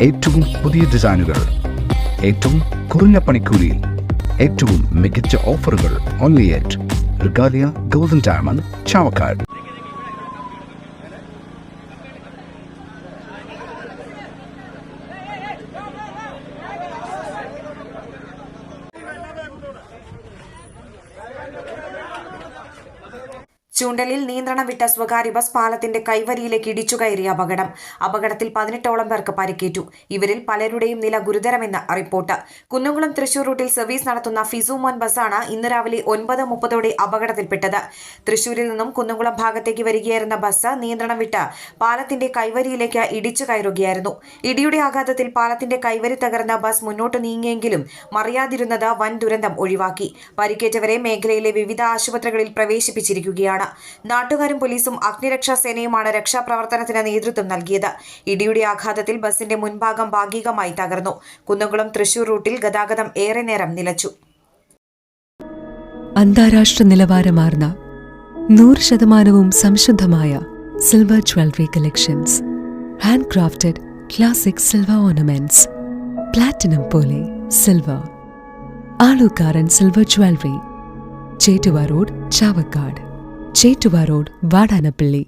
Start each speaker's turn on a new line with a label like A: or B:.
A: ഏറ്റവും പുതിയ ഡിസൈനുകൾ, ഏറ്റവും കുറഞ്ഞ പണിക്കൂലിയിൽ, ഏറ്റവും മികച്ച ഓഫറുകൾ. Only at Regalia Golden Diamond, Chavakkad.
B: ചൂണ്ടലിൽ നിയന്ത്രണം വിട്ട സ്വകാര്യ ബസ് പാലത്തിന്റെ കൈവരിയിലേക്ക് ഇടിച്ചുകയറിയ അപകടത്തിൽ 18ഓളം പേർക്ക് പരിക്കേറ്റു. ഇവരിൽ പലരുടെയും നില ഗുരുതരമെന്ന് റിപ്പോർട്ട്. കുന്നംകുളം തൃശൂർ റൂട്ടിൽ സർവീസ് നടത്തുന്ന ഫിസുമോൻ ബസ്സാണ് ഇന്ന് രാവിലെ 9:30 അപകടത്തിൽപ്പെട്ടത്. തൃശൂരിൽ നിന്നും കുന്നംകുളം ഭാഗത്തേക്ക് വരികയായിരുന്ന ബസ് നിയന്ത്രണം വിട്ട് പാലത്തിന്റെ കൈവരിയിലേക്ക് ഇടിച്ചു കയറുകയായിരുന്നു. ഇടിയുടെ ആഘാതത്തിൽ പാലത്തിന്റെ കൈവരി തകർന്ന ബസ് മുന്നോട്ട് നീങ്ങിയെങ്കിലും മറിയാതിരുന്നത് വൻ ദുരന്തം ഒഴിവാക്കി. പരിക്കേറ്റവരെ മേഖലയിലെ വിവിധ ആശുപത്രികളിൽ പ്രവേശിപ്പിച്ചിരിക്കുകയാണ്. നാട്ടുകാരും പോലീസും അഗ്നിരക്ഷാ സേനയുമാണ് രക്ഷാപ്രവർത്തനത്തിന് നേതൃത്വം നൽകിയത്. ഇടിയുടെ ആഘാതത്തിൽ ബസിന്റെ മുൻഭാഗം ഭാഗികമായി തകർന്നു. കുന്നംകുളം തൃശൂർ റൂട്ടിൽ ഗതാഗതം ഏറെ നേരം നിലച്ചു.
C: അന്താരാഷ്ട്ര നിലവാരമാർന്ന 100% സംശുദ്ധമായ silver jewellery collections, hand crafted classic silver ornaments, platinum പോലെ silver, Alukaran silver jewellery, Chettuva road, Chavakkad, Chettuva road, Vadanappally.